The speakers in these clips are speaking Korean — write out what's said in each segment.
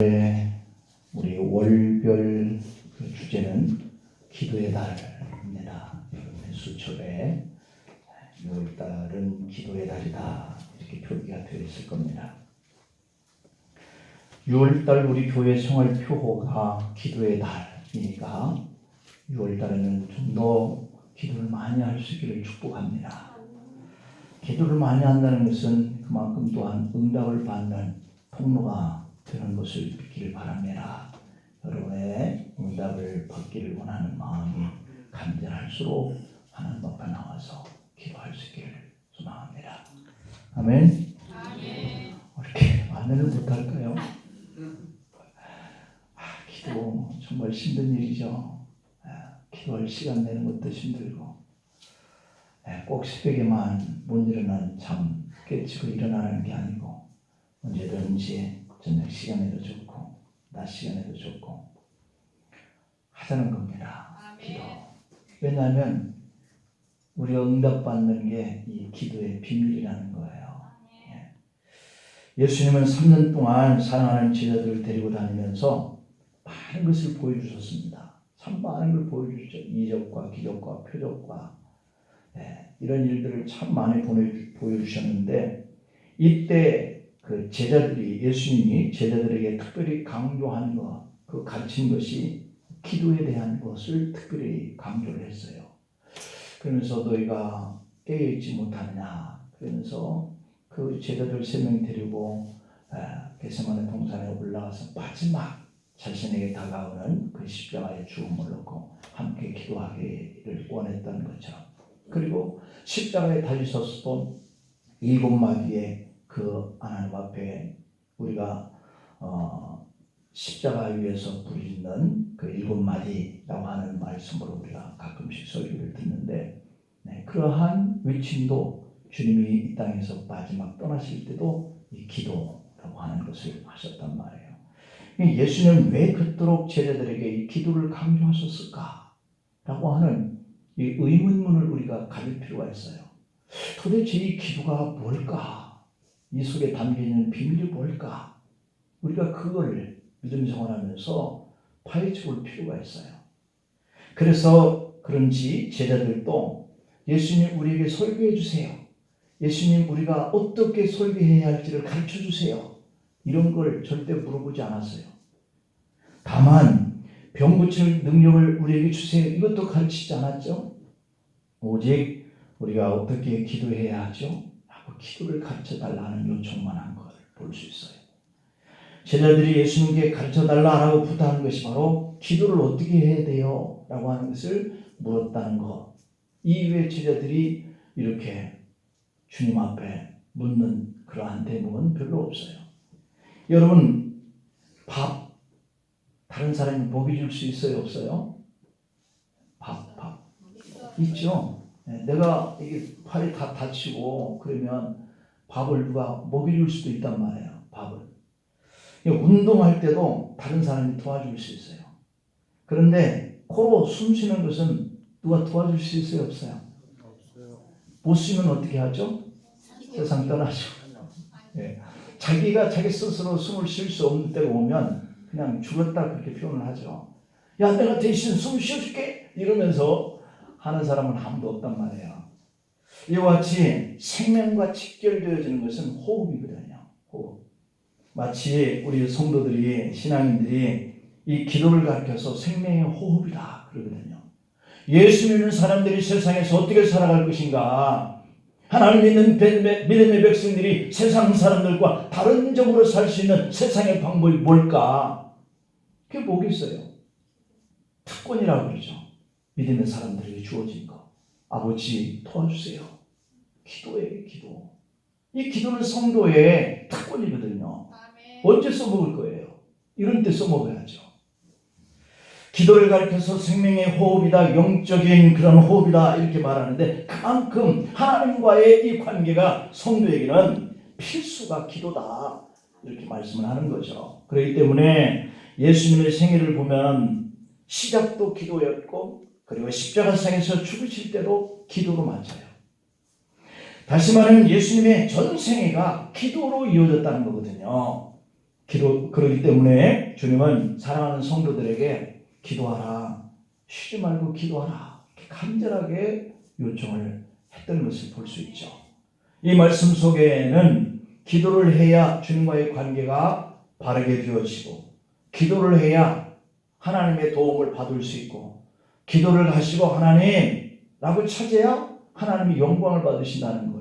우리 월별 주제는 기도의 달입니다. 수첩에 6월달은 기도의 달이다 이렇게 표기가 되어 있을 겁니다. 6월달 우리 교회 생활 표어가 기도의 달이니까 6월달에는 좀 더 기도를 많이 할 수 있기를 축복합니다. 기도를 많이 한다는 것은 그만큼 또한 응답을 받는 통로가 되는 것을 믿기를 바랍니다. 여러분의 응답을 받기를 원하는 마음이 간절할수록 하나님 앞에 나와서 기도할 수 있기를 소망합니다. 아멘. 이렇게 안내를 못할까요? 기도 정말 힘든 일이죠. 기도할 시간 내는 것도 힘들고 꼭 새벽에만 못 일어나는 잠 깨치고 일어나는 게 아니고 언제든지 저녁 시간에도 좋고 낮 시간에도 좋고 하자는 겁니다. 기도. 왜냐하면 우리가 응답받는 게 이 기도의 비밀이라는 거예요. 예수님은 3년 동안 사랑하는 제자들을 데리고 다니면서 많은 것을 보여주셨습니다. 참 많은 걸 보여주셨죠. 이적과 기적과 표적과 이런 일들을 참 많이 보여주셨는데 이때 그 제자들이 예수님이 제자들에게 특별히 강조한 것, 그 가르친 것이 기도에 대한 것을 특별히 강조를 했어요. 그러면서 너희가 깨어있지 못하느냐 그러면서 그 제자들 3명 데리고 겟세마네 동산에 올라가서 마지막 자신에게 다가오는 그 십자가의 죽음을 놓고 함께 기도하기를 원했던 것처럼 그리고 십자가에 달리셨던 7마디의 그 하나님 앞에 우리가 십자가 위에서 부르짖는 그 7마디라고 하는 말씀으로 우리가 가끔씩 설교를 듣는데 그러한 외침도 주님이 이 땅에서 마지막 떠나실 때도 이 기도라고 하는 것을 하셨단 말이에요. 예수님은 왜 그토록 제자들에게 이 기도를 강조하셨을까? 라고 하는 이 의문문을 우리가 가질 필요가 있어요. 도대체 이 기도가 뭘까? 이 속에 담겨있는 비밀이 뭘까? 우리가 그걸 믿음 생활하면서 파헤쳐 볼 필요가 있어요. 그래서 그런지 제자들도 예수님 우리에게 설교해 주세요. 예수님 우리가 어떻게 설교해야 할지를 가르쳐 주세요. 이런 걸 절대 물어보지 않았어요. 다만 병 고칠 능력을 우리에게 주세요. 이것도 가르치지 않았죠. 오직 우리가 어떻게 기도해야 하죠? 하고 기도를 가르쳐달라는 요청만 한 걸 볼 수 있어요. 제자들이 예수님께 가르쳐달라고 부탁한 것이 바로 기도를 어떻게 해야 돼요? 라고 하는 것을 물었다는 것. 이외에 제자들이 이렇게 주님 앞에 묻는 그러한 대목은 별로 없어요. 여러분 밥 다른 사람이 먹여줄 수 있어요? 없어요? 밥 있죠? 내가 이게 팔이 다 다치고 그러면 밥을 누가 먹여줄 수도 있단 말이에요. 밥을. 운동할 때도 다른 사람이 도와줄 수 있어요. 그런데 코로 숨 쉬는 것은 누가 도와줄 수 있어요? 없어요? 못 쉬면 어떻게 하죠? 세상 떠나죠. 자기가 자기 스스로 숨을 쉴 수 없는 때가 오면 그냥 죽었다 그렇게 표현을 하죠. 야 내가 대신 숨 쉬어줄게 이러면서 하는 사람은 아무도 없단 말이에요. 이와 같이 생명과 직결되어지는 것은 호흡이거든요. 호흡. 마치 우리 성도들이 신앙인들이 이 기도를 가르쳐서 생명의 호흡이다 그러거든요. 예수 믿는 사람들이 세상에서 어떻게 살아갈 것인가? 하나님 믿는 믿음의 백성들이 세상 사람들과 다른 점으로 살 수 있는 세상의 방법이 뭘까? 그게 뭐겠어요? 특권이라고 그러죠. 믿음의 사람들에게 주어진 거. 아버지 도와주세요. 기도예요. 기도. 이 기도는 성도의 특권이거든요. 언제 써먹을 거예요? 이런 때 써먹어야죠. 기도를 가르쳐서 생명의 호흡이다, 영적인 그런 호흡이다 이렇게 말하는데 그만큼 하나님과의 이 관계가 성도에게는 필수가 기도다 이렇게 말씀을 하는 거죠. 그렇기 때문에 예수님의 생애를 보면 시작도 기도였고 그리고 십자가상에서 죽으실 때도 기도로 맞아요. 다시 말하면 예수님의 전 생애가 기도로 이어졌다는 거거든요. 그러기 때문에 주님은 사랑하는 성도들에게 기도하라, 쉬지 말고 기도하라, 이렇게 간절하게 요청을 했던 것을 볼 수 있죠. 이 말씀 속에는 기도를 해야 주님과의 관계가 바르게 되어지고, 기도를 해야 하나님의 도움을 받을 수 있고, 기도를 하시고 하나님라고 찾아야 하나님이 영광을 받으신다는 거예요.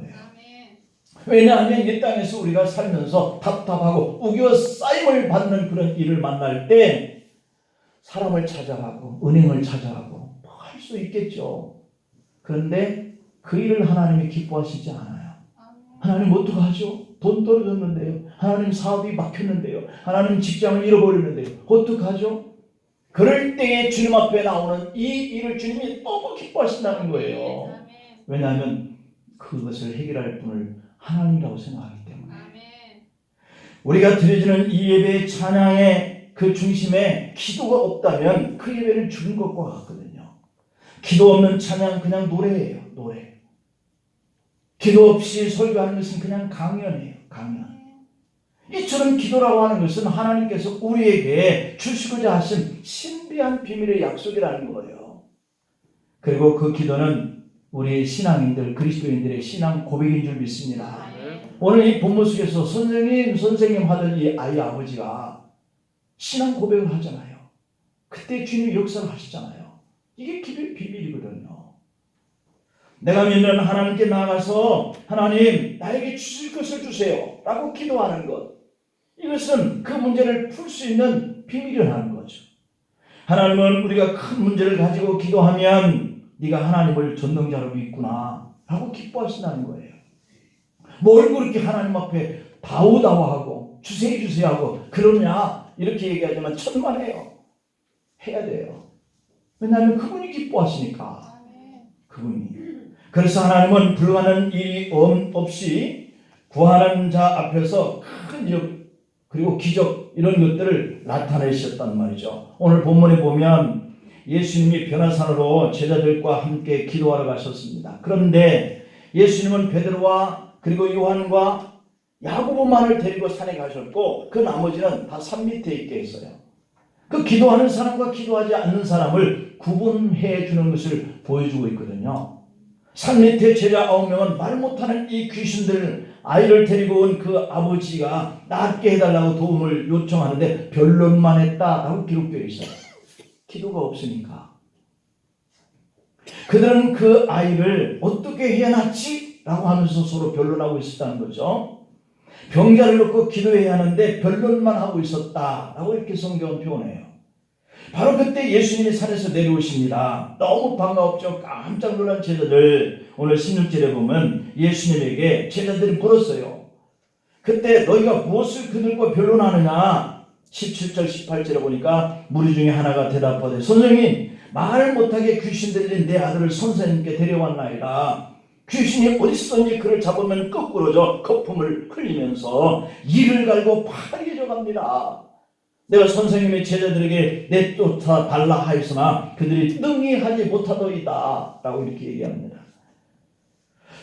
왜냐하면 이 땅에서 우리가 살면서 답답하고 우겨싸임을 받는 그런 일을 만날 때 사람을 찾아가고 은행을 찾아가고 뭐 할 수 있겠죠. 그런데 그 일을 하나님이 기뻐하시지 않아요. 하나님 어떡하죠? 돈 떨어졌는데요. 하나님 사업이 막혔는데요. 하나님 직장을 잃어버렸는데요. 어떡하죠? 그럴 때에 주님 앞에 나오는 이 일을 주님이 너무 기뻐하신다는 거예요. 왜냐하면 그것을 해결할 분을 하나님이라고 생각하기 때문에. 우리가 드려지는 이 예배의 찬양의 그 중심에 기도가 없다면 그 예배는 죽은 것과 같거든요. 기도 없는 찬양 그냥 노래예요. 노래. 기도 없이 설교하는 것은 그냥 강연이에요. 강연. 이처럼 기도라고 하는 것은 하나님께서 우리에게 주시고자 하신 신비한 비밀의 약속이라는 거예요. 그리고 그 기도는 우리 신앙인들, 그리스도인들의 신앙 고백인 줄 믿습니다. 오늘 이 본문 속에서 선생님 하던 이 아이 아버지가 신앙 고백을 하잖아요. 그때 주님이 역사를 하시잖아요. 이게 기도의 비밀이거든요. 내가 믿는 하나님께 나아가서 하나님 나에게 주실 것을 주세요 라고 기도하는 것, 이것은 그 문제를 풀 수 있는 비밀이라는 거죠. 하나님은 우리가 큰 문제를 가지고 기도하면 네가 하나님을 전능자로 믿구나 라고 기뻐하신다는 거예요. 뭘 그렇게 하나님 앞에 다우다우하고 주세요 하고 그러냐 이렇게 얘기하지만 천만에요. 해야 돼요. 왜냐하면 그분이 기뻐하시니까. 그분이. 그래서 하나님은 불가능한 일이 없이 구하는 자 앞에서 큰 일 그리고 기적 이런 것들을 나타내셨단 말이죠. 오늘 본문에 보면 예수님이 변화산으로 제자들과 함께 기도하러 가셨습니다. 그런데 예수님은 베드로와 그리고 요한과 야고보만을 데리고 산에 가셨고 그 나머지는 다 산 밑에 있게 했어요. 그 기도하는 사람과 기도하지 않는 사람을 구분해 주는 것을 보여주고 있거든요. 산 밑에 제자 9명은 말 못하는 이 귀신들 아이를 데리고 온 그 아버지가 낫게 해달라고 도움을 요청하는데 변론만 했다라고 기록되어 있어요. 기도가 없으니까. 그들은 그 아이를 어떻게 해야 낫지? 라고 하면서 서로 변론하고 있었다는 거죠. 병자를 놓고 기도해야 하는데 변론만 하고 있었다라고 이렇게 성경은 표현해요. 바로 그때 예수님이 산에서 내려오십니다. 너무 반가웠죠. 깜짝 놀란 제자들. 오늘 16절에 보면 예수님에게 제자들이 물었어요. 그때 너희가 무엇을 그들과 변론하느냐? 17절 18절에 보니까 무리 중에 하나가 대답하되 선생님 말 못하게 귀신 들린 내 아들을 선생님께 데려왔나이다. 귀신이 어디서든지 그를 잡으면 거꾸러져 거품을 흘리면서 이를 갈고 파리해져 갑니다. 내가 선생님의 제자들에게 내쫓아 달라 하였으나 그들이 능히 하지 못하더이다 라고 이렇게 얘기합니다.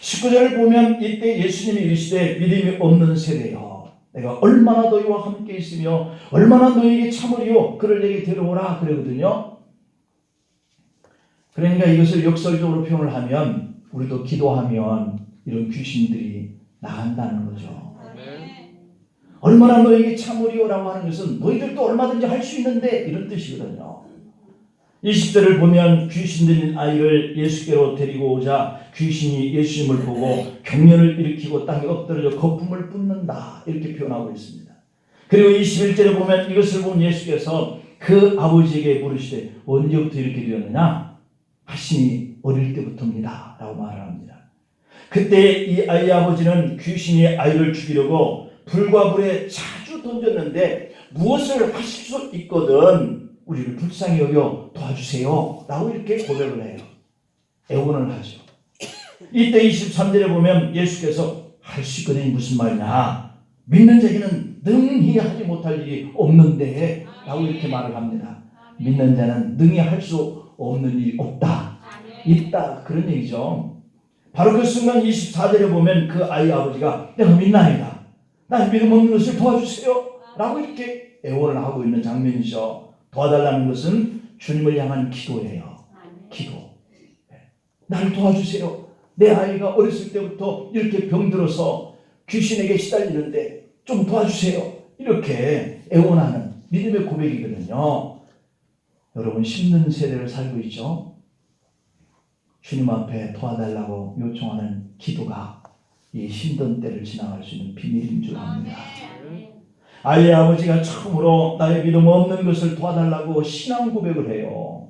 19절을 보면 이때 예수님이 이르시되 믿음이 없는 세대여 내가 얼마나 너희와 함께 있으며 얼마나 너희에게 참으리요 그를 내게 데려오라 그러거든요. 그러니까 이것을 역설적으로 표현을 하면 우리도 기도하면 이런 귀신들이 나간다는 거죠. 얼마나 너에게 참으리오라고 하는 것은 너희들도 얼마든지 할 수 있는데 이런 뜻이거든요. 20절을 보면 귀신 들린 아이를 예수께로 데리고 오자 귀신이 예수님을 보고 경련을 일으키고 땅에 엎드려져 거품을 뿜는다 이렇게 표현하고 있습니다. 그리고 21절에 보면 이것을 본 예수께서 그 아버지에게 물으시되 언제부터 이렇게 되었느냐? 하시니 어릴 때부터입니다 라고 말을 합니다. 그때 이 아이의 아버지는 귀신이 아이를 죽이려고 불과 물에 자주 던졌는데 무엇을 하실 수 있거든 우리를 불쌍히 여겨 도와주세요 라고 이렇게 고백을 해요. 애원을 하죠. 이때 23절에 보면 예수께서 할 수 있거든이 무슨 말이냐? 믿는 자에게는 능히 하지 못할 일이 없는데 라고 이렇게 말을 합니다. 믿는 자는 능히 할 수 없는 일이 없다. 있다. 그런 얘기죠. 바로 그 순간 24절에 보면 그 아이 아버지가 내가 믿나이다. 난 믿음 없는 것을 도와주세요 라고 이렇게 애원을 하고 있는 장면이죠. 도와달라는 것은 주님을 향한 기도예요. 기도. 나를 도와주세요. 내 아이가 어렸을 때부터 이렇게 병들어서 귀신에게 시달리는데 좀 도와주세요. 이렇게 애원하는 믿음의 고백이거든요. 여러분, 힘든 세대를 살고 있죠. 주님 앞에 도와달라고 요청하는 기도가 이 힘든 때를 지나갈 수 있는 비밀인 줄 압니다. 아이의 아버지가 처음으로 나의 믿음 없는 것을 도와달라고 신앙 고백을 해요.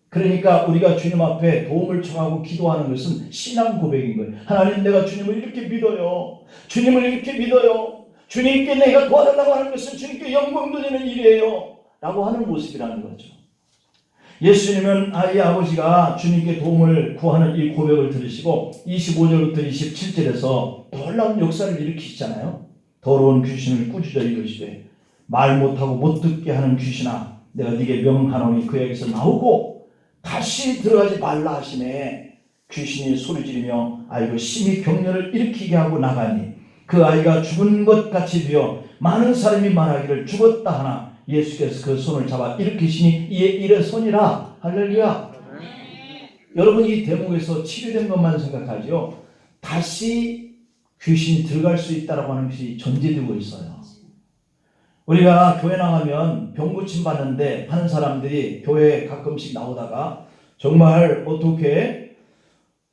그러니까 우리가 주님 앞에 도움을 청하고 기도하는 것은 신앙 고백인 거예요. 하나님, 내가 주님을 이렇게 믿어요. 주님을 이렇게 믿어요. 주님께 내가 도와달라고 하는 것은 주님께 영광 돌리는 일이에요. 라고 하는 모습이라는 거죠. 예수님은 아이의 아버지가 주님께 도움을 구하는 이 고백을 들으시고 25절부터 27절에서 놀라운 역사를 일으키시잖아요. 더러운 귀신을 꾸짖어 이르시되 말 못하고 못 듣게 하는 귀신아, 내가 네게 명하노니 그에게서 나오고 다시 들어가지 말라 하시매 귀신이 소리지르며 아이고 심히 병렬을 일으키게 하고 나가니 그 아이가 죽은 것 같이 되어 많은 사람이 말하기를 죽었다 하나 예수께서 그 손을 잡아 일으키시니 이에 일어서니라. 할렐루야. 여러분, 이 대목에서 치료된 것만 생각하죠. 다시 귀신이 들어갈 수 있다라고 하는 것이 전제되고 있어요. 우리가 교회 나가면 병 고침 받는데 하는 사람들이 교회에 가끔씩 나오다가 정말 어떻게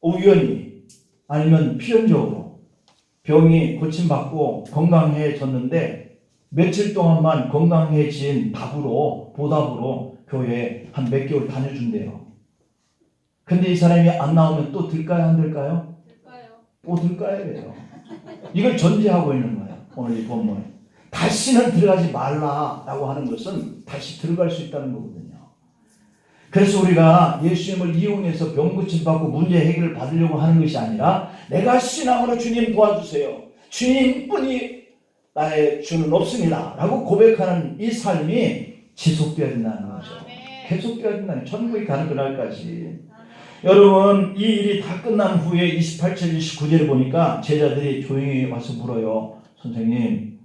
우연히 아니면 필연적으로 병이 고침받고 건강해졌는데 며칠 동안만 건강해진 보답으로 교회에 한 몇 개월 다녀준대요. 근데 이 사람이 안 나오면 또 들까요, 안 들까요? 또 들까요? 그래요. 이걸 전제하고 있는 거예요. 오늘 이 본문에. 다시는 들어가지 말라라고 하는 것은 다시 들어갈 수 있다는 거거든요. 그래서 우리가 예수님을 이용해서 병 고침받고 문제 해결을 받으려고 하는 것이 아니라 내가 신앙으로 주님 도와주세요. 주님뿐이 나의 주는 없습니다. 라고 고백하는 이 삶이 지속되어야 된다는 거죠. 계속되어야 된다는, 천국에 가는 그날까지. 여러분, 이 일이 다 끝난 후에 28절 29절을 보니까 제자들이 조용히 와서 물어요. 선생님,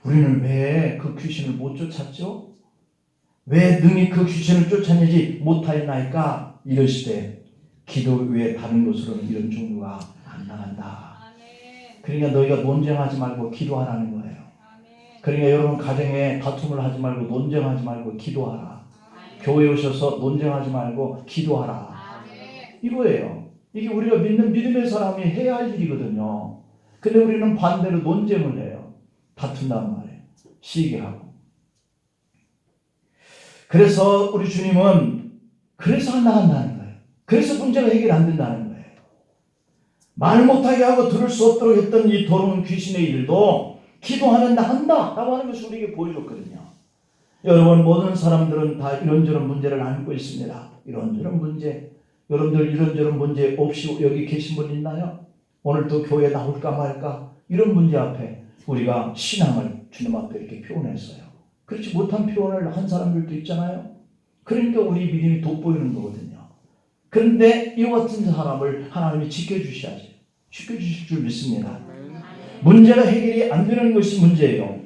우리는 왜 그 귀신을 못 쫓았죠? 왜 능히 그 귀신을 쫓아내지 못하였나이까? 이러시되 기도 외에 다른 것으로는 이런 종류가 안 나간다. 그러니까 너희가 논쟁하지 말고 기도하라는 거예요. 그러니까 여러분, 가정에 다툼을 하지 말고 논쟁하지 말고 기도하라. 교회에 오셔서 논쟁하지 말고 기도하라. 이거예요. 이게 우리가 믿는 믿음의 사람이 해야 할 일이거든요. 근데 우리는 반대로 논쟁을 해요. 다툰단 말이에요. 시기하고. 그래서 우리 주님은 그래서 안 나간다는 거예요. 그래서 문제가 해결 안 된다는 거예요. 말 못하게 하고 들을 수 없도록 했던 이 더러운 귀신의 일도 기도하면 나간다 라고 하는 것을 우리에게 보여줬거든요. 여러분, 모든 사람들은 다 이런저런 문제를 안고 있습니다. 이런저런 문제. 여러분들 이런저런 문제 없이 여기 계신 분 있나요? 오늘 또 교회 나올까 말까? 이런 문제 앞에 우리가 신앙을 주님 앞에 이렇게 표현했어요. 그렇지 못한 표현을 한 사람들도 있잖아요. 그러니까 우리 믿음이 돋보이는 거거든요. 그런데 이와 같은 사람을 하나님이 지켜주셔야죠. 지켜주실 줄 믿습니다. 문제가 해결이 안 되는 것이 문제예요.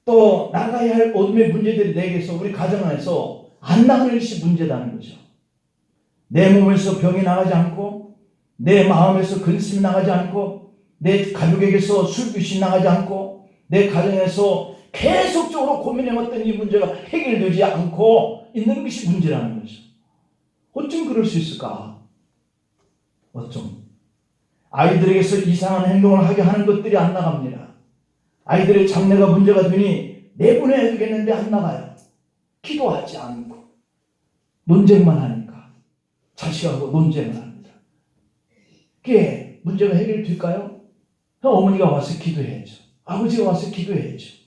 또 나가야 할 어둠의 문제들이 내게서 우리 가정 안에서 안 나가는 것이 문제라는 거죠. 내 몸에서 병이 나가지 않고 내 마음에서 근심이 나가지 않고 내 가족에게서 술귀신이 나가지 않고 내 가정에서 계속적으로 고민해왔던 이 문제가 해결되지 않고 있는 것이 문제라는 거죠. 어쩜 그럴 수 있을까? 어쩜? 아이들에게서 이상한 행동을 하게 하는 것들이 안 나갑니다. 아이들의 장래가 문제가 되니 내보내야 되겠는데 안 나가요. 기도하지 않고 논쟁만 하니까 자식하고 논쟁을 합니다. 그게 문제가 해결될까요? 어머니가 와서 기도해야죠. 아버지가 와서 기도해야죠.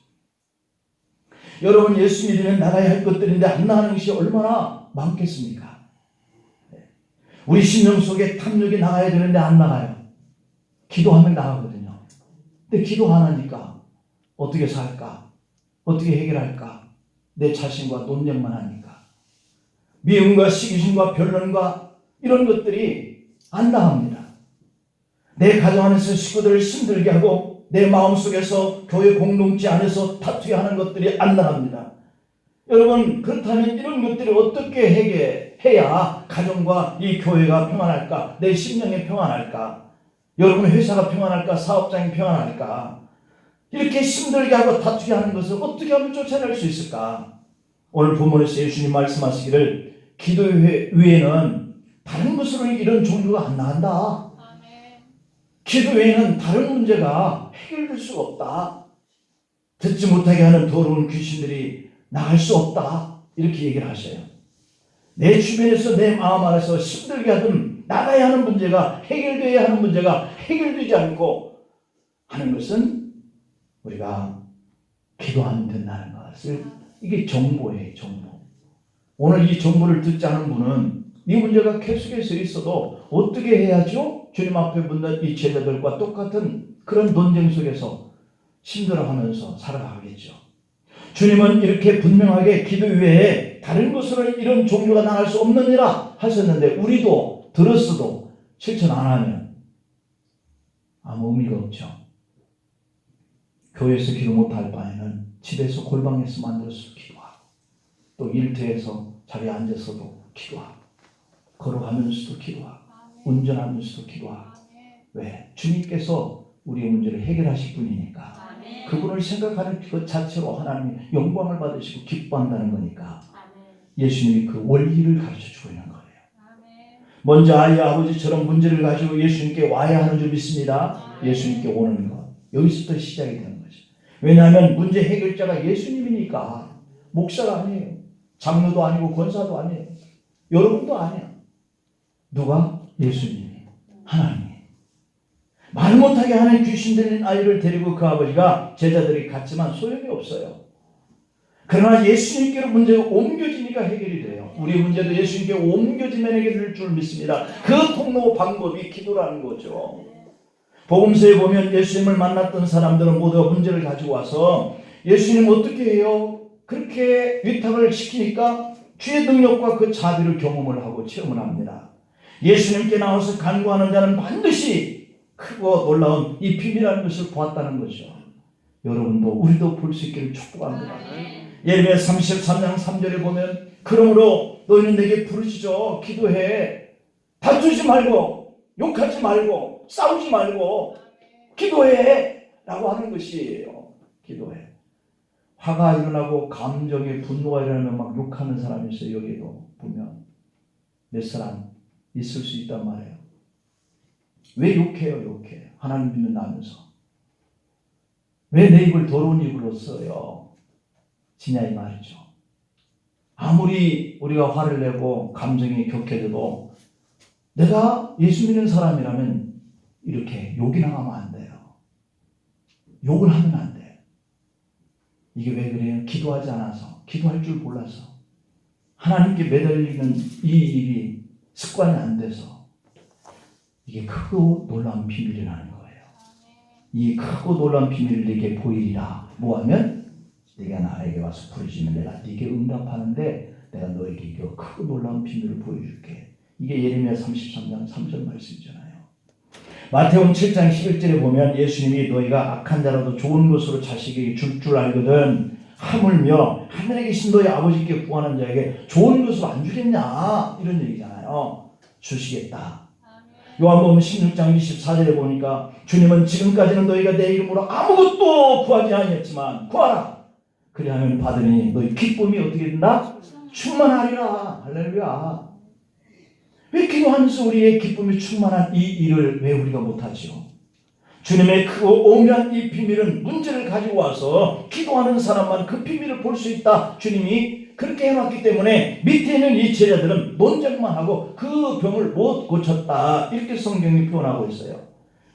여러분, 예수 믿으면 나가야 할 것들인데 안 나가는 것이 얼마나 많겠습니까? 우리 심령 속에 탐욕이 나가야 되는데 안 나가요. 기도하면 나가거든요. 근데 기도 안 하니까 어떻게 살까? 어떻게 해결할까? 내 자신과 논쟁만 하니까. 미움과 시기심과 변론과 이런 것들이 안 나갑니다. 내 가정 안에서 식구들을 힘들게 하고 내 마음속에서 교회 공동체 안에서 다투게 하는 것들이 안 나갑니다. 여러분, 그렇다면 이런 것들을 어떻게 해결해야 가정과 이 교회가 평안할까? 내 심령이 평안할까? 여러분 회사가 평안할까? 사업장이 평안할까? 이렇게 힘들게 하고 다투게 하는 것을 어떻게 하면 쫓아낼 수 있을까? 오늘 본문에서 예수님 말씀하시기를 기도 외에는 다른 것으로 이런 종류가 안 나간다. 기도 외에는 다른 문제가 해결될 수가 없다. 듣지 못하게 하는 더러운 귀신들이 나갈 수 없다. 이렇게 얘기를 하셔요. 내 주변에서 내 마음 안에서 힘들게 하던 나가야 하는 문제가 해결되어야 하는 문제가 해결되지 않고 하는 것은 우리가 기도하면 된다는 것을, 이게 정보예요. 정보. 오늘 이 정보를 듣지 않은 분은 이 문제가 계속해서 있어도 어떻게 해야죠? 주님 앞에 묻는 이 제자들과 똑같은 그런 논쟁 속에서 힘들어하면서 살아가겠죠. 주님은 이렇게 분명하게 기도 외에 다른 것으로 이런 종류가 나갈 수 없느니라 하셨는데, 우리도 들었어도 실천 안 하면 아무 의미가 없죠. 교회에서 기도 못할 바에는 집에서 골방에서 만들어서 기도하고, 또 일터에서 자리에 앉아서도 기도하고, 걸어가면서도 기도하고, 운전하면서도 기도하고. 왜? 주님께서 우리의 문제를 해결하실 분이니까. 그분을 생각하는 것 자체로 하나님이 영광을 받으시고 기뻐한다는 거니까. 예수님이 그 원리를 가르쳐주고 있는 거예요. 먼저 아이 아버지처럼 문제를 가지고 예수님께 와야 하는 줄 믿습니다. 예수님께 오는 것, 여기서부터 시작이 되는 거죠. 왜냐하면 문제 해결자가 예수님이니까. 목사가 아니에요. 장로도 아니고 권사도 아니에요. 여러분도 아니에요. 누가? 예수님이, 하나님이. 말 못하게 하는 귀신 들린 아이를 데리고 그 아버지가, 제자들이 갔지만 소용이 없어요. 그러나 예수님께로 문제가 옮겨지니까 해결이 돼요. 우리 문제도 예수님께 옮겨지면 해결될 줄 믿습니다. 그 통로 방법이 기도라는 거죠. 복음서에 보면 예수님을 만났던 사람들은 모두 문제를 가지고 와서 예수님 어떻게 해요? 그렇게 위탁을 시키니까 주의 능력과 그 자비를 경험을 하고 체험을 합니다. 예수님께 나와서 간구하는 자는 반드시 크고 놀라운 이 비밀이라는 것을 보았다는 거죠. 여러분도 우리도 볼 수 있기를 축복합니다. 예레미야 33장 3절에 보면 그러므로 너희는 내게 부르짖어 기도해, 다투지 말고 욕하지 말고 싸우지 말고 기도해 라고 하는 것이에요. 기도해. 화가 일어나고 감정의 분노가 일어나면 막 욕하는 사람이 있어요. 여기도 보면 몇 사람 있을 수 있단 말이에요. 왜 욕해요? 욕해. 하나님 믿는다면서. 왜 내 입을 더러운 입으로 써요? 지냐 이 말이죠. 아무리 우리가 화를 내고 감정이 격해져도 내가 예수 믿는 사람이라면 이렇게 욕이 나가면 안 돼요. 욕을 하면 안 돼요. 이게 왜 그래요? 기도하지 않아서, 기도할 줄 몰라서, 하나님께 매달리는 이 일이 습관이 안 돼서 이게 크고 놀라운 비밀이라는 거예요. 이 크고 놀라운 비밀을 네게 보이리라. 뭐하면? 네가 나에게 와서 부르짖으면 내가 네게 응답하는데 내가 너에게 이 크고 놀라운 비밀을 보여줄게. 이게 예레미야 33장 3절 말씀이잖아요. 마태복음 7장 11절에 보면 예수님이 너희가 악한 자라도 좋은 것으로 자식에게 줄 줄 알거든 하물며 하늘에 계신 너희 아버지께 구하는 자에게 좋은 것으로 안 주겠냐, 이런 얘기잖아요. 주시겠다. 요한복음 16장 24절에 보니까 주님은 지금까지는 너희가 내 이름으로 아무것도 구하지 아니했지만 구하라. 그리하면 받으니 너희 기쁨이 어떻게 된다? 충만하리라. 할렐루야. 왜 기도하면서 우리의 기쁨이 충만한 이 일을 왜 우리가 못하죠? 주님의 크고 오묘한 이 비밀은 문제를 가지고 와서 기도하는 사람만 그 비밀을 볼 수 있다. 주님이 그렇게 해놨기 때문에 밑에 있는 이 제자들은 논쟁만 하고 그 병을 못 고쳤다. 이렇게 성경이 표현하고 있어요.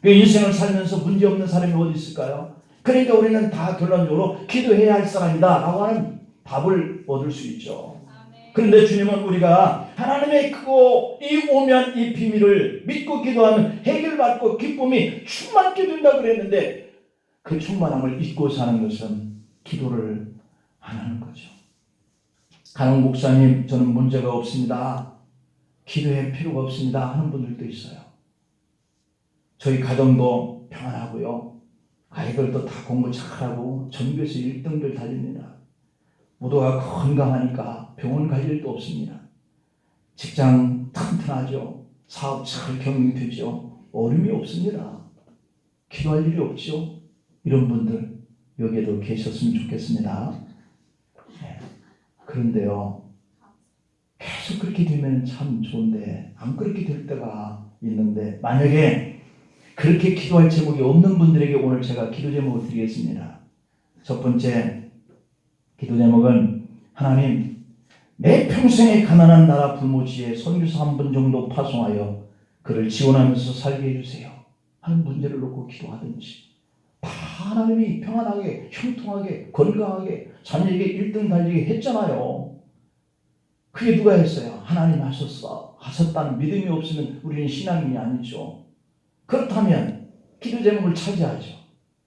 그 인생을 살면서 문제없는 사람이 어디 있을까요? 그러니까 우리는 다 결론적으로 기도해야 할 사람이다 라고 하는 답을 얻을 수 있죠. 그런데 주님은 우리가 하나님의 크고 이 오묘한 이 비밀을 믿고 기도하면 해결받고 기쁨이 충만하게 된다 그랬는데, 그 충만함을 잊고 사는 것은 기도를 안 하는 거죠. 간혹 목사님 저는 문제가 없습니다, 기도할 필요가 없습니다 하는 분들도 있어요. 저희 가정도 평안하고요, 아이들도 다 공부 잘하고 전교에서 1등들 달립니다. 모두가 건강하니까 병원 갈 일도 없습니다. 직장 튼튼하죠. 사업 잘 경영되죠. 어려움이 없습니다. 기도할 일이 없죠. 이런 분들 여기에도 계셨으면 좋겠습니다. 네. 그런데요, 계속 그렇게 되면 참 좋은데 안 그렇게 될 때가 있는데, 만약에 그렇게 기도할 제목이 없는 분들에게 오늘 제가 기도 제목을 드리겠습니다. 첫 번째 기도 제목은, 하나님, 내 평생에 가난한 나라 부모지에 선교사 한 분 정도 파송하여 그를 지원하면서 살게 해주세요 하는 문제를 놓고 기도하든지, 다 하나님이 평안하게 형통하게 건강하게 자녀에게 1등 달리게 했잖아요. 그게 누가 했어요? 하나님 하셨다는 믿음이 없으면 우리는 신앙인이 아니죠. 그렇다면 기도 제목을 차지하죠.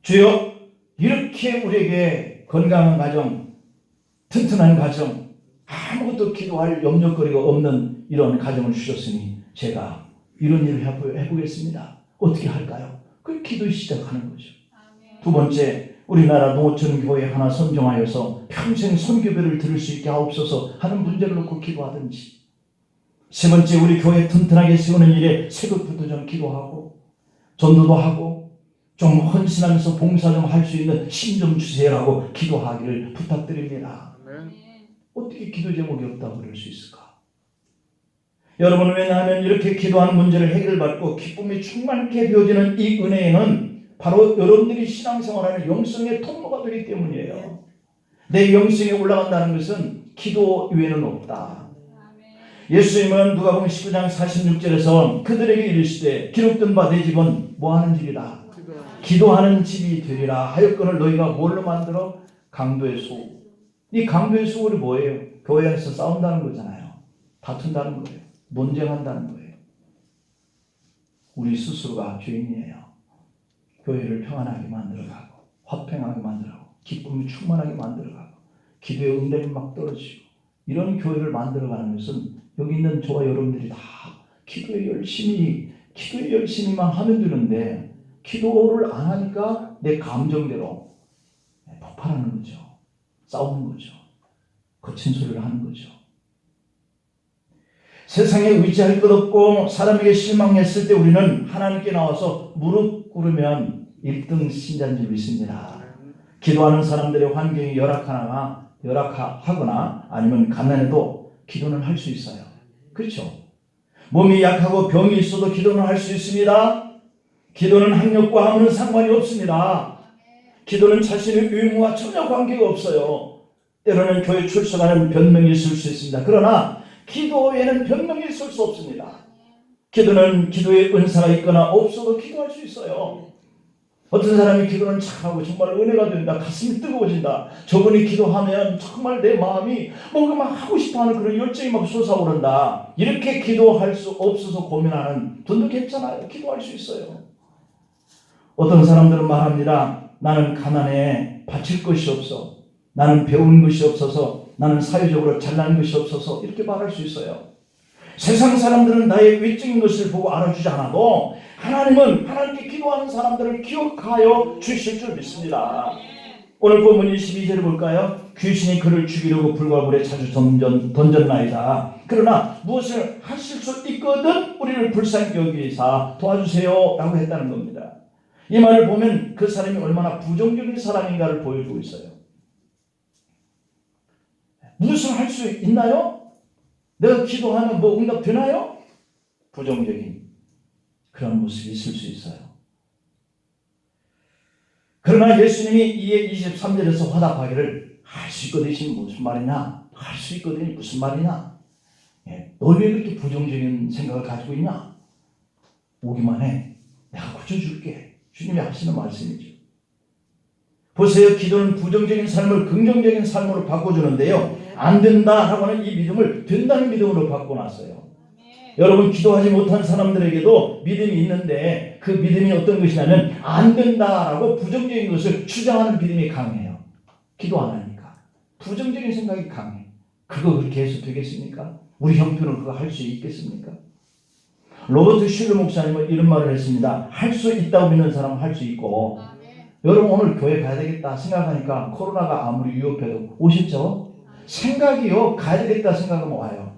주여, 이렇게 우리에게 건강한 가정, 튼튼한 가정, 아무것도 기도할 염려거리가 없는 이런 가정을 주셨으니 제가 이런 일을 해보겠습니다. 어떻게 할까요? 그 기도 시작하는 거죠. 두 번째, 우리나라 노천 교회 하나 선정하여서 평생 선교배를 들을 수 있게 하옵소서 하는 문제를 놓고 기도하든지, 세 번째, 우리 교회 튼튼하게 세우는 일에 새벽부터 좀 기도하고 전도도 하고 좀 헌신하면서 봉사 좀 할 수 있는 힘 좀 주세요라고 기도하기를 부탁드립니다. 어떻게 기도 제목이 없다고 그럴 수 있을까? 여러분, 왜냐하면 이렇게 기도하는 문제를 해결받고 기쁨이 충만케 되어지는 이 은혜에는 바로 여러분들이 신앙생활하는 영성의 통로가 되기 때문이에요. 내 영성에 올라간다는 것은 기도 외에는 없다. 예수님은 누가복음 19장 46절에서 그들에게 이르시되 기록된 바 내 집은 뭐하는 집이다? 기도하는 집이 되리라 하였거늘 너희가 뭘로 만들어? 강도의 소울. 이 강도의 소울이 뭐예요? 교회 안에서 싸운다는 거잖아요. 다툰다는 거예요. 논쟁한다는 거예요. 우리 스스로가 죄인이에요. 교회를 평안하게 만들어가고 화평하게 만들어가고 기쁨이 충만하게 만들어가고 기도의 응답이 막 떨어지고 이런 교회를 만들어가는 것은 여기 있는 저와 여러분들이 다 기도에 열심히만 하면 되는데, 기도를 안 하니까 내 감정대로 폭발하는 거죠. 싸우는 거죠. 거친 소리를 하는 거죠. 세상에 의지할 것 없고 사람에게 실망했을 때 우리는 하나님께 나와서 무릎 꿇으면 1등 신자인 줄 믿습니다. 기도하는 사람들의 환경이 열악하거나 아니면 가난해도 기도는 할 수 있어요. 그렇죠? 몸이 약하고 병이 있어도 기도는 할 수 있습니다. 기도는 학력과 아무런 상관이 없습니다. 기도는 자신의 의무와 전혀 관계가 없어요. 때로는 교회 출석하는 변명이 있을 수 있습니다. 그러나 기도에는 변명이 있을 수 없습니다. 기도는 기도의 은사가 있거나 없어도 기도할 수 있어요. 어떤 사람이 기도는 잘하고 정말 은혜가 된다. 가슴이 뜨거워진다. 저분이 기도하면 정말 내 마음이 뭔가 막 하고 싶어하는 그런 열정이 막 솟아오른다. 이렇게 기도할 수 없어서 고민하는 분도 괜찮아요. 기도할 수 있어요. 어떤 사람들은 말합니다. 나는 가난해. 바칠 것이 없어. 나는 배운 것이 없어서, 나는 사회적으로 잘난 것이 없어서, 이렇게 말할 수 있어요. 세상 사람들은 나의 외적인 것을 보고 알아주지 않아도 하나님은 하나님께 기도하는 사람들을 기억하여 주실 줄 믿습니다. 오늘 본문 22절을 볼까요? 귀신이 그를 죽이려고 불과 물에 자주 던졌나이다. 그러나 무엇을 하실 수 있거든 우리를 불쌍히 여기사 도와주세요 라고 했다는 겁니다. 이 말을 보면 그 사람이 얼마나 부정적인 사람인가를 보여주고 있어요. 무엇을 할 수 있나요? 내가 기도하면 뭐 응답 되나요? 부정적인 그런 모습이 있을 수 있어요. 그러나 예수님이 이에 23절에서 화답하기를 할 수 있거든이 무슨 말이냐? 할 수 있거든이 무슨 말이냐? 너 왜 그렇게 부정적인 생각을 가지고 있냐? 오기만 해. 내가 고쳐줄게. 주님이 하시는 말씀이죠. 보세요. 기도는 부정적인 삶을 긍정적인 삶으로 바꿔주는데요. 안 된다라고 하는 이 믿음을 된다는 믿음으로 바꿔놨어요. 여러분, 기도하지 못한 사람들에게도 믿음이 있는데 그 믿음이 어떤 것이냐면 안 된다라고 부정적인 것을 주장하는 믿음이 강해요. 기도 안 하니까. 부정적인 생각이 강해. 그거 그렇게 해서 되겠습니까? 우리 형편으로 그거 할 수 있겠습니까? 로버트 슐러 목사님은 이런 말을 했습니다. 할 수 있다고 믿는 사람은 할 수 있고 여러분 오늘 교회 가야 되겠다 생각하니까 코로나가 아무리 위협해도 오셨죠? 생각이요. 가야 되겠다 생각하면 와요.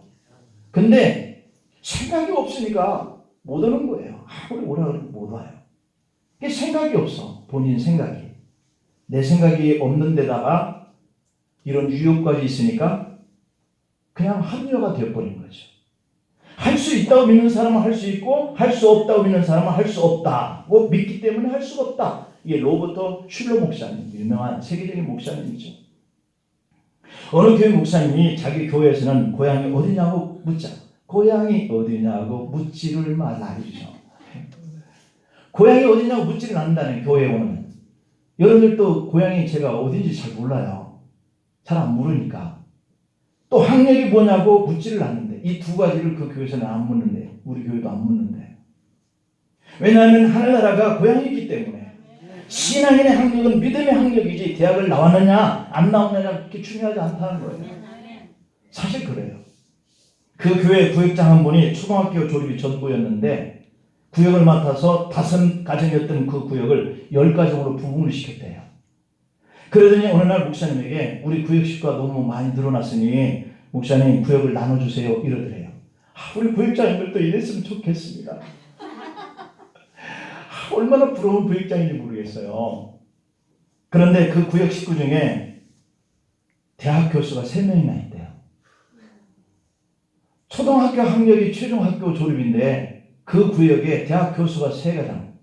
근데 생각이 없으니까 못 오는 거예요. 아무리 오라 그래도 못 와요. 이게 생각이 없어. 본인 생각이. 내 생각이 없는 데다가 이런 유혹까지 있으니까 그냥 합리화가 되어버린 거죠. 할 수 있다고 믿는 사람은 할 수 있고 할 수 없다고 믿는 사람은 할 수 없다고 믿기 때문에 할 수가 없다. 이게 로버트 슐러 목사님, 유명한 세계적인 목사님이죠. 어느 교회 목사님이 자기 교회에서는 고향이 어디냐고 묻자. 고향이 어디냐고 묻지를 말라이죠. 고향이 어디냐고 묻지를 않는다는 교회에 오는. 여러분들도 고향이 제가 어딘지 잘 몰라요. 잘 안 물으니까. 또 학력이 뭐냐고 묻지를 않는데 이 두 가지를 그 교회에서는 안 묻는데 우리 교회도 안 묻는데. 왜냐하면 하늘나라가 고향이 있기 때문에. 신앙인의 학력은 믿음의 학력이지 대학을 나왔느냐 안 나왔느냐 그렇게 중요하지 않다는 거예요. 사실 그래요. 그 교회 구역장 한 분이 초등학교 졸업이 전부였는데 구역을 맡아서 5가정이었던 그 구역을 10가정으로 부흥을 시켰대요. 그러더니 어느 날 목사님에게 우리 구역 식구가 너무 많이 늘어났으니 목사님 구역을 나눠주세요 이러더래요. 우리 구역장님들도 이랬으면 좋겠습니다. 얼마나 부러운 구역장인지 모르겠어요. 그런데 그 구역 식구 중에 대학 교수가 3명이나 있대요. 초등학교 학력이 최종학교 졸업인데 그 구역에 대학 교수가 3가정.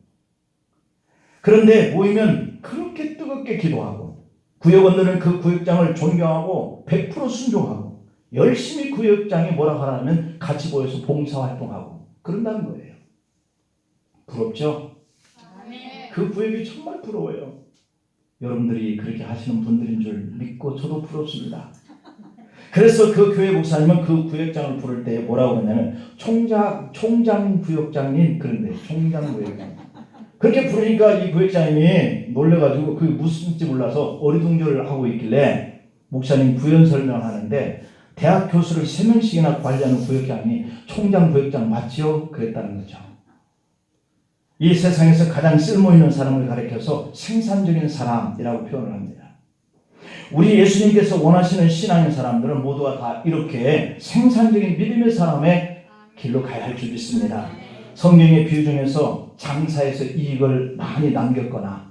그런데 모이면 그렇게 뜨겁게 기도하고 구역원들은 그 구역장을 존경하고 100% 순종하고 열심히 구역장이 뭐라고 하라면 같이 모여서 봉사활동하고 그런다는 거예요. 부럽죠? 그 구역이 정말 부러워요. 여러분들이 그렇게 하시는 분들인 줄 믿고 저도 부럽습니다. 그래서 그 교회 목사님은 그 구역장을 부를 때 뭐라고 했냐면 총장 구역장님 그런데 총장 구역장 그렇게 부르니까 이 구역장님이 놀래가지고 그게 무슨지 몰라서 어리둥절을 하고 있길래 목사님 부연 설명을 하는데 대학 교수를 3명씩이나 관리하는 구역장이 총장 구역장 맞지요? 그랬다는 거죠. 이 세상에서 가장 쓸모있는 사람을 가리켜서 생산적인 사람이라고 표현을 합니다. 우리 예수님께서 원하시는 신앙의 사람들은 모두가 다 이렇게 생산적인 믿음의 사람의 길로 가야 할 줄 믿습니다. 성경의 비유 중에서 장사에서 이익을 많이 남겼거나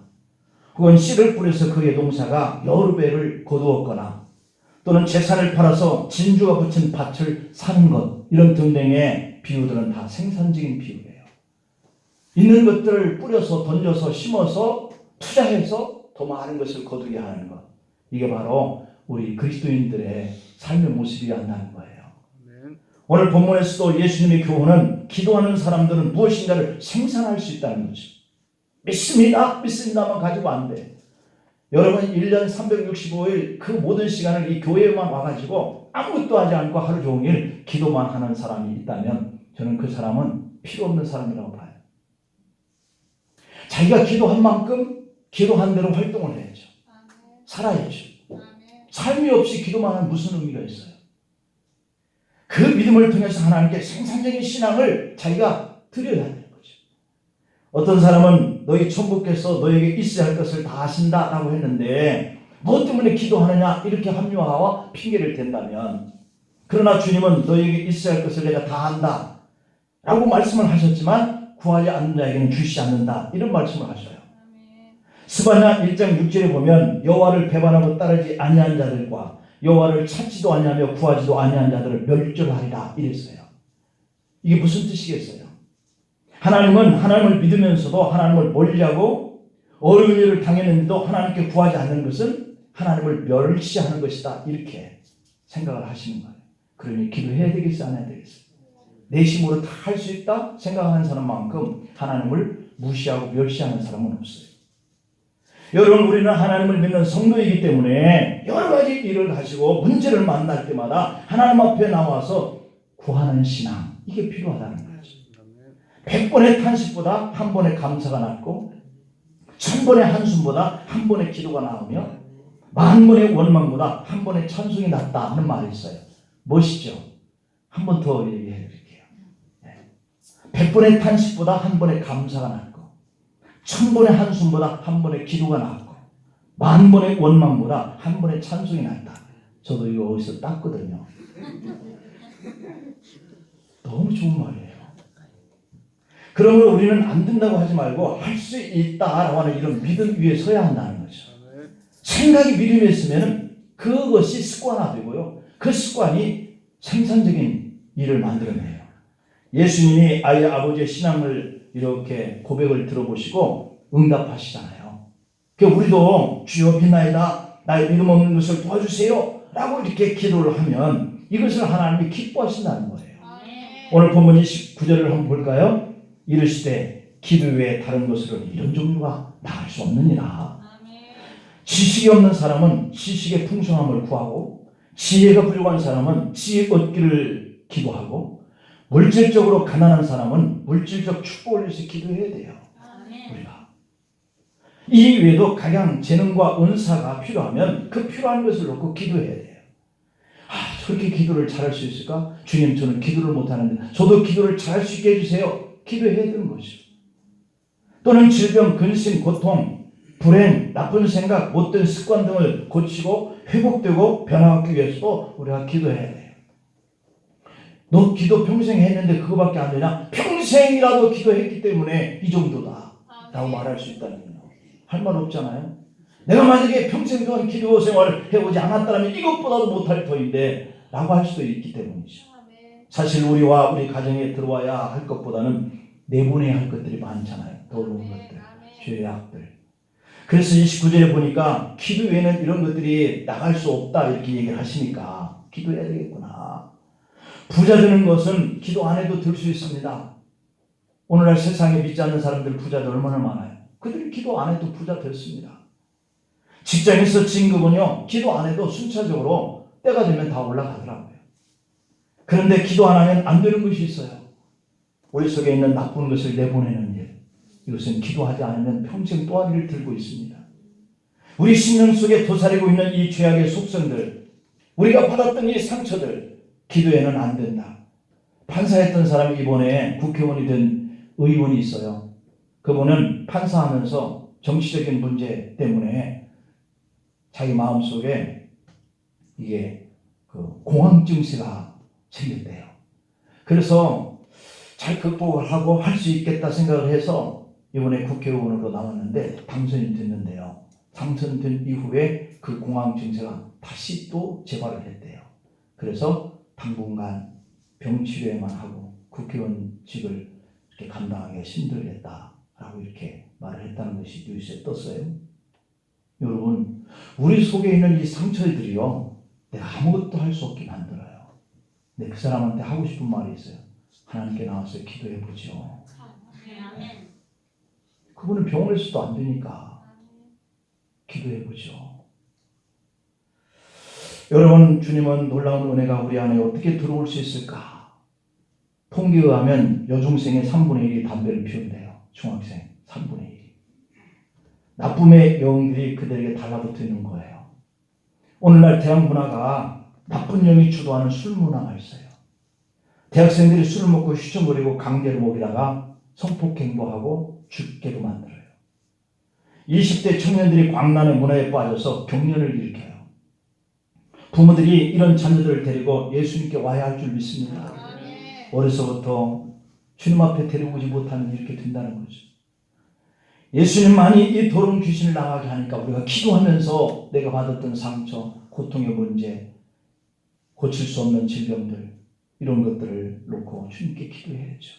혹은 씨를 뿌려서 그의 동사가 여러 배를 거두었거나 또는 재산을 팔아서 진주가 붙인 밭을 사는 것 이런 등등의 비유들은 다 생산적인 비유예요. 있는 것들을 뿌려서 던져서 심어서 투자해서 더 많은 것을 거두게 하는 것. 이게 바로 우리 그리스도인들의 삶의 모습이었다는 거예요. 오늘 본문에서도 예수님의 교훈은 기도하는 사람들은 무엇인가를 생산할 수 있다는 거죠. 믿습니다만 가지고 안 돼. 여러분 1년 365일 그 모든 시간을 이 교회에만 와가지고 아무것도 하지 않고 하루 종일 기도만 하는 사람이 있다면 저는 그 사람은 필요 없는 사람이라고 봐요. 자기가 기도한 만큼 기도한 대로 활동을 해야죠. 살아야죠. 삶이 없이 기도만 하면 무슨 의미가 있어요? 그 믿음을 통해서 하나님께 생산적인 신앙을 자기가 드려야 하는 거죠. 어떤 사람은 너희 천국께서 너에게 있어야 할 것을 다 하신다라고 했는데 무엇 때문에 기도하느냐 이렇게 합리화와 핑계를 댄다면 그러나 주님은 너에게 있어야 할 것을 내가 다 한다 라고 말씀을 하셨지만 구하지 않는 자에게는 주시지 않는다 이런 말씀을 하셔요. 스바냐 1장 6절에 보면 여호와를 배반하고 따르지 아니한 자들과 여호와를 찾지도 아니하며 구하지도 아니한 자들을 멸절하리라 이랬어요. 이게 무슨 뜻이겠어요? 하나님은 하나님을 믿으면서도 하나님을 멀리하고 어려운 일을 당했는데도 하나님께 구하지 않는 것은 하나님을 멸시하는 것이다 이렇게 생각을 하시는 거예요. 그러니 기도해야 되겠어 안 해야 되겠어? 내 힘으로 다 할 수 있다 생각하는 사람만큼 하나님을 무시하고 멸시하는 사람은 없어요. 여러분 우리는 하나님을 믿는 성도이기 때문에 여러 가지 일을 하시고 문제를 만날 때마다 하나님 앞에 나와서 구하는 신앙 이게 필요하다는 거죠. 100번의 탄식보다 한 번의 감사가 낫고 1000번의 한숨보다 한 번의 기도가 나으며 10,000번의 원망보다 한 번의 찬송이 낫다 하는 말이 있어요. 멋있죠? 한 번 더 얘기해 드릴게요. 100번의 탄식보다 한 번의 감사가 낫고 천번의 한숨보다 한 번의 기도가 낫고 만번의 원망보다 한 번의 찬송이 낫다. 저도 이거 어디서 땄거든요. 너무 좋은 말이에요. 그러므로 우리는 안 된다고 하지 말고 할 수 있다라고 하는 이런 믿음 위에 서야 한다는 거죠. 생각이 믿음에 있으면 그것이 습관화되고요. 그 습관이 생산적인 일을 만들어내요. 예수님이 아버지의 신앙을 이렇게 고백을 들어보시고 응답하시잖아요. 우리도 주여 믿나이다. 나의 믿음 없는 것을 도와주세요. 라고 이렇게 기도를 하면 이것을 하나님이 기뻐하신다는 거예요. 오늘 본문 29절을 한번 볼까요? 이르시되 기도 외에 다른 것으로는 이런 종류가 나을 수 없느니라. 지식이 없는 사람은 지식의 풍성함을 구하고 지혜가 부족한 사람은 지혜 얻기를 기도하고 물질적으로 가난한 사람은 물질적 축복을 위해서 기도해야 돼요. 우리가 이 외에도 각양 재능과 은사가 필요하면 그 필요한 것을 놓고 기도해야 돼요. 저렇게 기도를 잘할 수 있을까? 주님, 저는 기도를 못하는데 저도 기도를 잘할 수 있게 해주세요. 기도해야 되는 거죠. 또는 질병, 근심, 고통, 불행, 나쁜 생각, 못된 습관 등을 고치고 회복되고 변화하기 위해서도 우리가 기도해야 돼요. 너 기도 평생 했는데 그거밖에 안 되냐? 평생이라도 기도했기 때문에 이 정도다 라고 말할 수 있다는 거예요. 할 말 없잖아요. 내가 만약에 평생 동안 기도 생활을 해보지 않았다면 이것보다도 못할 터인데 라고 할 수도 있기 때문이죠. 사실 우리와 우리 가정에 들어와야 할 것보다는 내보내야 할 것들이 많잖아요. 더러운 것들, 죄악들. 그래서 29절에 보니까 기도 외에는 이런 것들이 나갈 수 없다 이렇게 얘기를 하시니까 기도해야 되겠구나. 부자 되는 것은 기도 안 해도 될 수 있습니다. 오늘날 세상에 믿지 않는 사람들 부자들 얼마나 많아요. 그들이 기도 안 해도 부자 됐습니다. 직장에서 진급은요, 기도 안 해도 순차적으로 때가 되면 다 올라가더라고요. 그런데 기도 안 하면 안 되는 것이 있어요. 우리 속에 있는 나쁜 것을 내보내는 일. 이것은 기도하지 않으면 평생 또 한 일을 들고 있습니다. 우리 심령 속에 도사리고 있는 이 죄악의 속성들, 우리가 받았던 이 상처들, 기도에는 안 된다. 판사했던 사람이 이번에 국회의원이 된 의원이 있어요. 그분은 판사하면서 정치적인 문제 때문에 자기 마음속에 이게 공황 증세가 생겼대요. 그래서 잘 극복을 하고 할 수 있겠다 생각을 해서 이번에 국회의원으로 나왔는데 당선이 됐는데요. 당선된 이후에 그 공황 증세가 다시 또 재발을 했대요. 그래서 당분간 병치료에만 하고 국회의원직을 이렇게 감당하기가 힘들겠다라고 이렇게 말을 했다는 것이 뉴스에 떴어요. 여러분, 우리 속에 있는 이 상처들이요, 내가 아무것도 할 수 없게 만들어요. 근데 그 사람한테 하고 싶은 말이 있어요. 하나님께 나와서 기도해보죠. 그분은 병원에서도 안 되니까 기도해보죠. 여러분, 주님은 놀라운 은혜가 우리 안에 어떻게 들어올 수 있을까? 통계에 의하면 여중생의 3분의 1이 담배를 피운대요. 중학생 3분의 1이. 나쁨의 영들이 그들에게 달라붙어 있는 거예요. 오늘날 대학 문화가 나쁜 영이 주도하는 술 문화가 있어요. 대학생들이 술을 먹고 휘청거리고 강제로 먹이다가 성폭행도 하고 죽게도 만들어요. 20대 청년들이 광란의 문화에 빠져서 경련을 일으켜요. 부모들이 이런 자녀들을 데리고 예수님께 와야 할 줄 믿습니다. 어려서부터 주님 앞에 데려오지 못하면 이렇게 된다는 거죠. 예수님만이 이 더러운 귀신을 나가게 하니까 우리가 기도하면서 내가 받았던 상처, 고통의 문제, 고칠 수 없는 질병들, 이런 것들을 놓고 주님께 기도해야죠.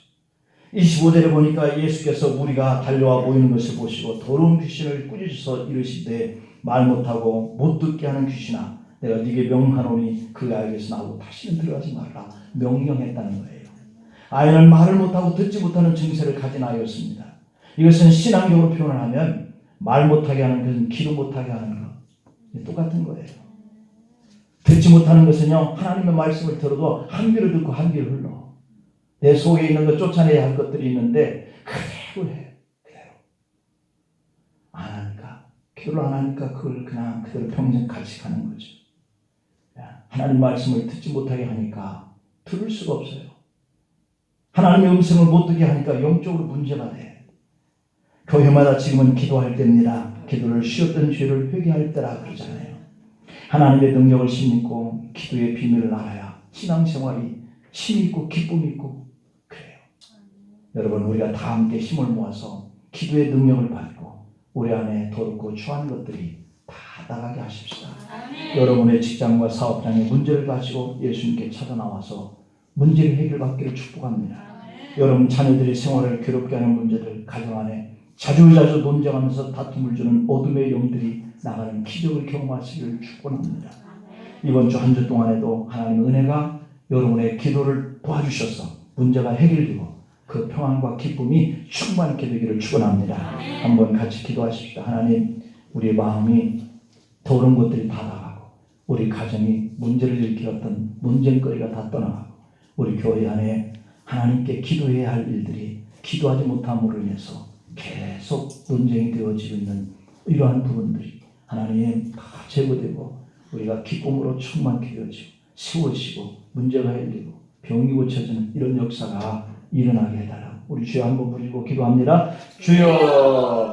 25절에 보니까 예수께서 우리가 달려와 모이는 것을 보시고 더러운 귀신을 꾸짖으셔서 이르시되 말 못하고 못 듣게 하는 귀신아, 내가 네게 명하노니 그 아이에게서 나오고 다시는 들어가지 말라 명령했다는 거예요. 아이는 말을 못하고 듣지 못하는 증세를 가진 아이였습니다. 이것은 신앙적으로 표현을 하면 말 못하게 하는 것은 기도 못하게 하는 것 똑같은 거예요. 듣지 못하는 것은요, 하나님의 말씀을 들어도 한 귀로 듣고 한 귀로 흘러. 내 속에 있는 것 쫓아내야 할 것들이 있는데 그대로 해. 그대로. 안 하니까, 기도를 안 하니까 그걸 그냥 그대로 평생 같이 가는 거죠. 하나님 말씀을 듣지 못하게 하니까 들을 수가 없어요. 하나님의 음성을 못 듣게 하니까 영적으로 문제가 돼. 교회마다 지금은 기도할 때입니다. 기도를 쉬었던 죄를 회개할 때라 그러잖아요. 하나님의 능력을 힘입고 기도의 비밀을 알아야 신앙생활이 힘이 있고 기쁨이 있고 그래요. 여러분, 우리가 다 함께 힘을 모아서 기도의 능력을 받고 우리 안에 더럽고 추한 것들이 다 나가게 하십시다. 여러분의 직장과 사업장에 문제를 가지고 예수님께 찾아 나와서 문제를 해결받기를 축복합니다. 여러분 자녀들이 생활을 괴롭게 하는 문제들, 가정 안에 자주자주 논쟁하면서 다툼을 주는 어둠의 영들이 나가는 기적을 경험하시기를 축복합니다. 이번 주 한 주 동안에도 하나님의 은혜가 여러분의 기도를 도와주셔서 문제가 해결되고 그 평안과 기쁨이 충만하게 되기를 축원합니다. 한번 같이 기도하십시다. 하나님, 우리의 마음이 더러운 것들이 다 나가고 우리 가정이 문제를 일으켰던 문제거리가 다 떠나가고 우리 교회 안에 하나님께 기도해야 할 일들이 기도하지 못함으로 인해서 계속 논쟁이 되어지고 있는 이러한 부분들이 하나님 다 제거되고 우리가 기쁨으로 충만케 되어지고 세워지고 문제가 해결되고 병이 고쳐지는 이런 역사가 일어나게 해달라고 우리 주여 한번 부르고 기도합니다. 주여.